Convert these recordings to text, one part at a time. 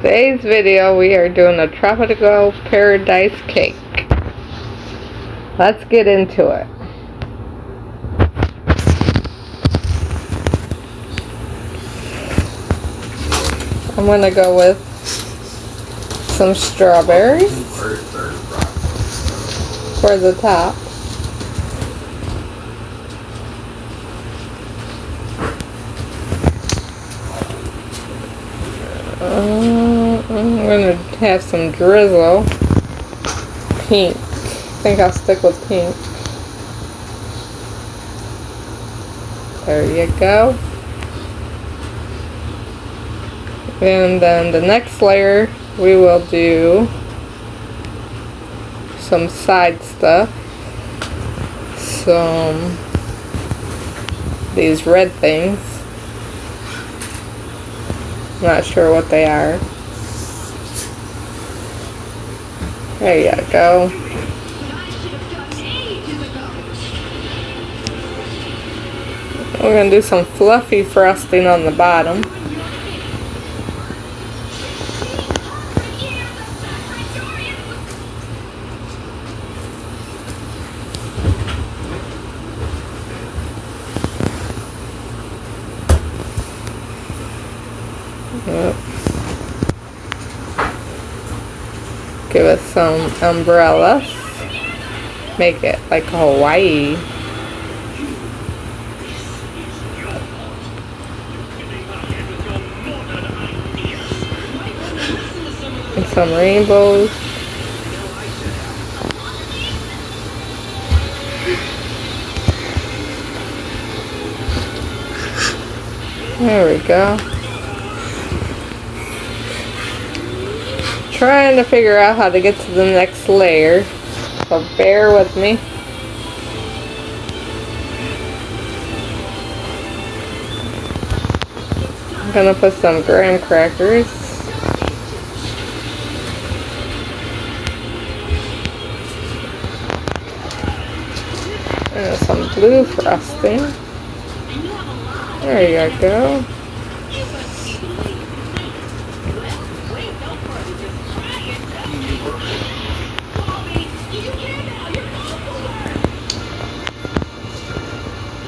Today's video we are doing a tropical paradise cake. Let's get into it. I'm gonna go with some strawberries for the top. I'm gonna have some drizzle. Pink. I think I'll stick with pink. There you go. And then the next layer we will do some side stuff. These red things. Not sure what they are. There you go. We're going to do some fluffy frosting on the bottom. Yep. Give us some umbrellas. Make it like Hawaii. And some rainbows. There we go. Trying to figure out how to get to the next layer, so bear with me. I'm gonna put some graham crackers and some blue frosting. There you go.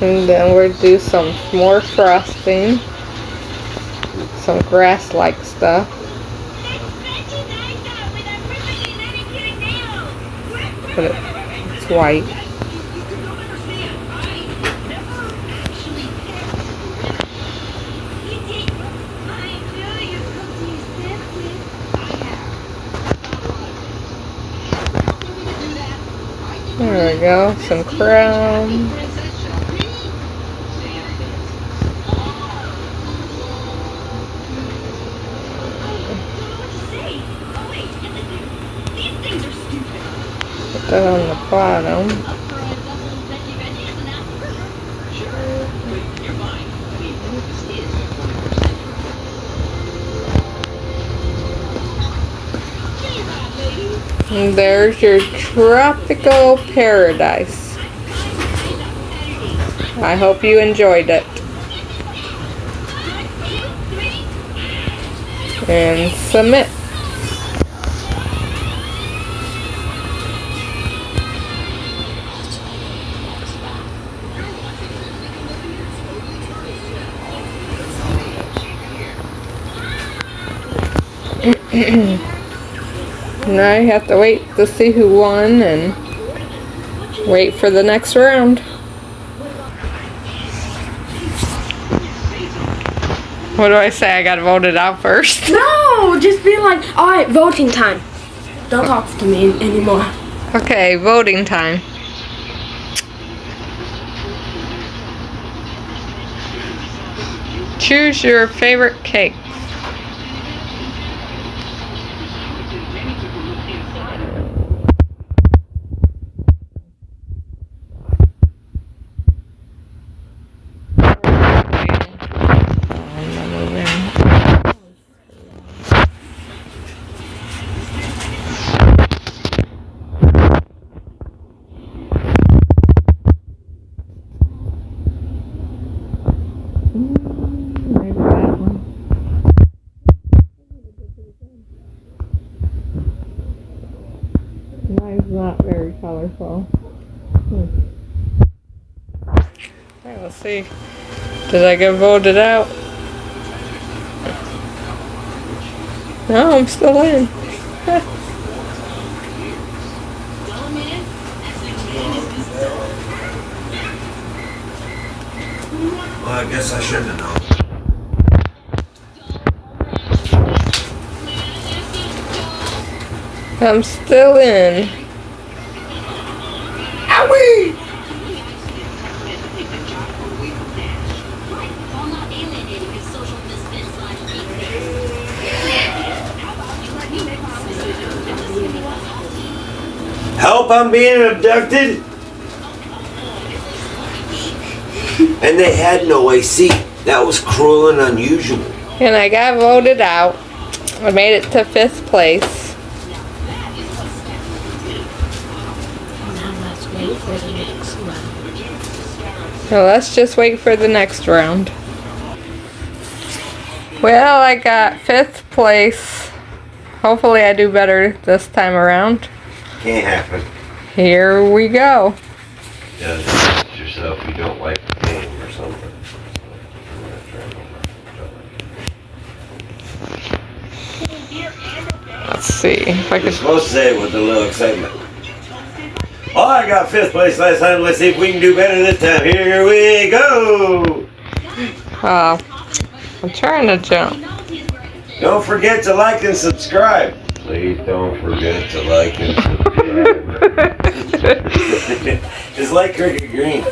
And then we'll do some more frosting, some grass-like stuff. But it's white. There we go, some crown. Put that on the bottom. And there's your tropical paradise. I hope you enjoyed it. And submit. Now you have to wait to see who won and wait for the next round. What do I say? I got voted out first? No, just be like, alright, voting time. Don't talk to me anymore. Okay, voting time. Choose your favorite cake. Maybe that one. Mine's not very colorful. Alright, let's see. Did I get voted out? No, I'm still in. Well, I guess I shouldn't have known. I'm still in. Owie! Help, I'm being abducted. And they had no AC. That was cruel and unusual. And I got voted out. I made it to 5th place. Now let's wait for the next round. So let's just wait for the next round. Well, I got 5th place. Hopefully I do better this time around. Can't happen. Here we go. Just yourself, you don't like the game or something. Let's see if I You're can. supposed to say it with a little excitement. Oh, I got 5th place last time. Let's see if we can do better this time. Here we go. I'm trying to jump. Don't forget to like and subscribe. Please don't forget to like and subscribe. It's like Cricket Green.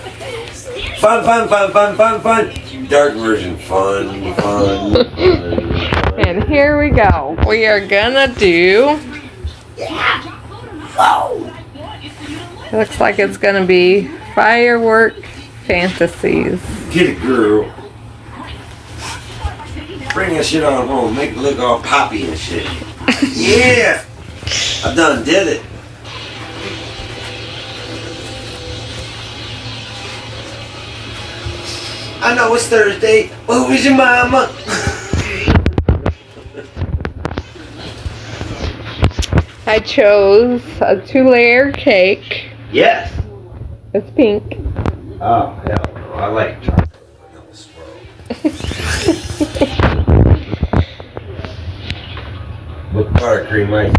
Fun, fun, fun, fun, fun, fun. Dark version. Fun, fun, fun. And here we go. We are gonna do. It looks like it's gonna be firework fantasies. Get it, girl. Bring that shit on home. Make it look all poppy and shit. Yeah! I done did it. I know it's Thursday, but who's your mama? I chose a 2-layer cake. Yes. It's pink. Oh, hell no. I like chocolate. Vanilla swirl. With buttercream ice.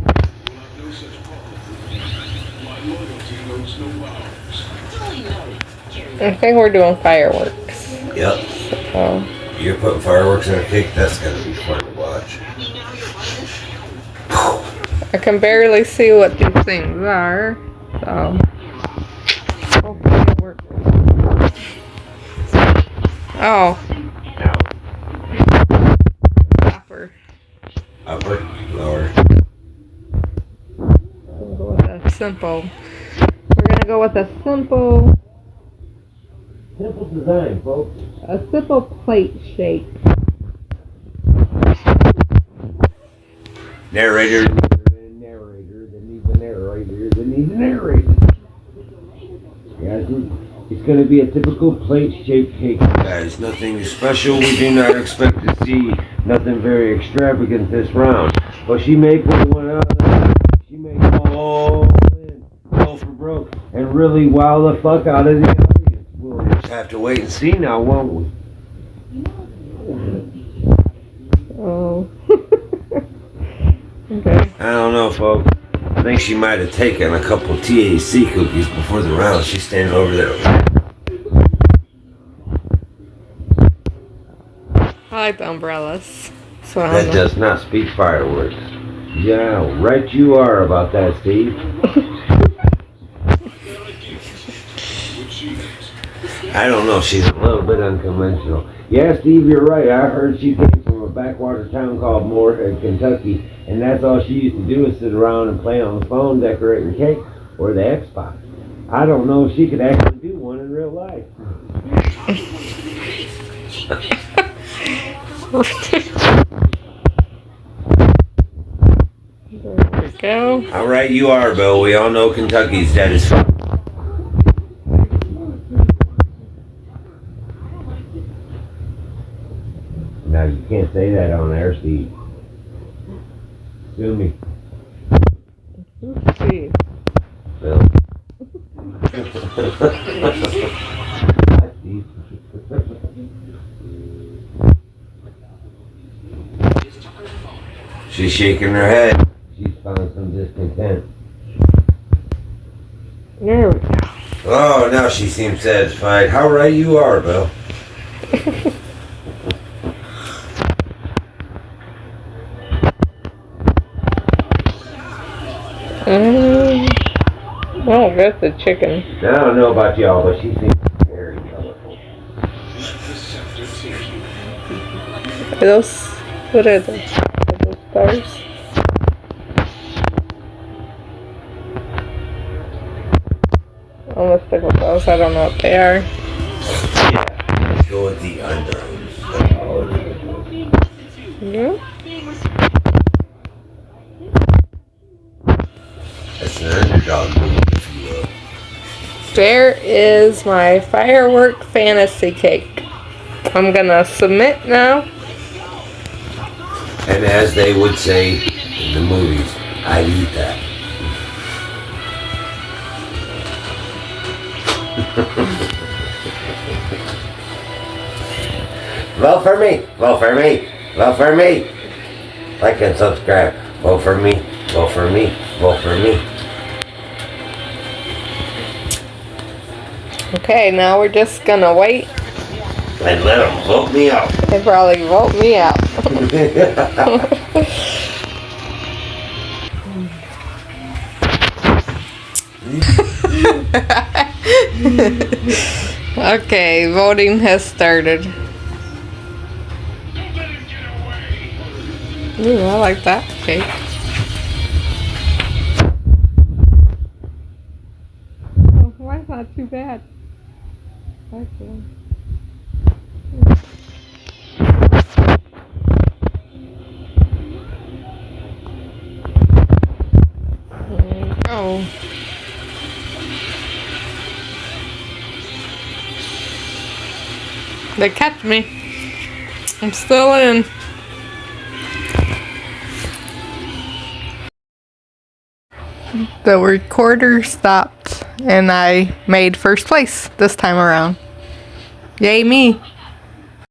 I think we're doing fireworks. Yep. So. You're putting fireworks in a cake? That's gonna be fun to watch. I can barely see what these things are. So. Hopefully it works. Oh. Now, Upper. upper, lower. We'll go with a simple. We're gonna go with a simple Design, folks. A simple plate shape. Narrator, narrator, that needs a narrator, that needs a narrator. Guys, it's going to be a typical plate-shaped cake, guys. Nothing special. We do not expect to see nothing very extravagant this round. But she may put one out. She may go all in, go for broke, and really wow the fuck out of the audience. We'll just have to wait and see now, won't we? Oh. Okay. I don't know, folks. I think she might have taken a couple TAC cookies before the round. She's standing over there. I like the umbrellas. So I That don't know. does not speak fireworks. Yeah, right you are about that, Steve. I don't know, she's a little bit unconventional. Yeah, Steve, you're right. I heard she came from a backwater town called Moore, Kentucky, and that's all she used to do is sit around and play on the phone, decorating cake, or the Xbox. I don't know if she could actually do one in real life. There we go. All right, you are, Bill. We all know Kentucky's dead as fuck. Now, you can't say that on air, Steve. Sue me. Let's see. She's shaking her head. She's found some discontent. There we go. Oh, now she seems satisfied. How right you are, Bill. Oh, that's a chicken. I don't know about y'all, but she seems very colorful. Are those, what are those? Are those stars? I'm gonna stick with those. I don't know what they are. Yeah, let's go with the underoos. Yeah. That's an underdog move, if you will. There is my firework fantasy cake. I'm gonna submit now. And as they would say in the movies, I'd eat that. Vote for me, vote for me, vote for me. Like and subscribe. Vote for me, vote for me, vote for me. Okay, now we're just gonna wait. And let them vote me out. They probably vote me out. Okay, voting has started. Ooh, I like that cake. Oh, mine's not too bad. Actually. Oh. They catch me. I'm still in. The recorder stopped and I made first place this time around. Yay me.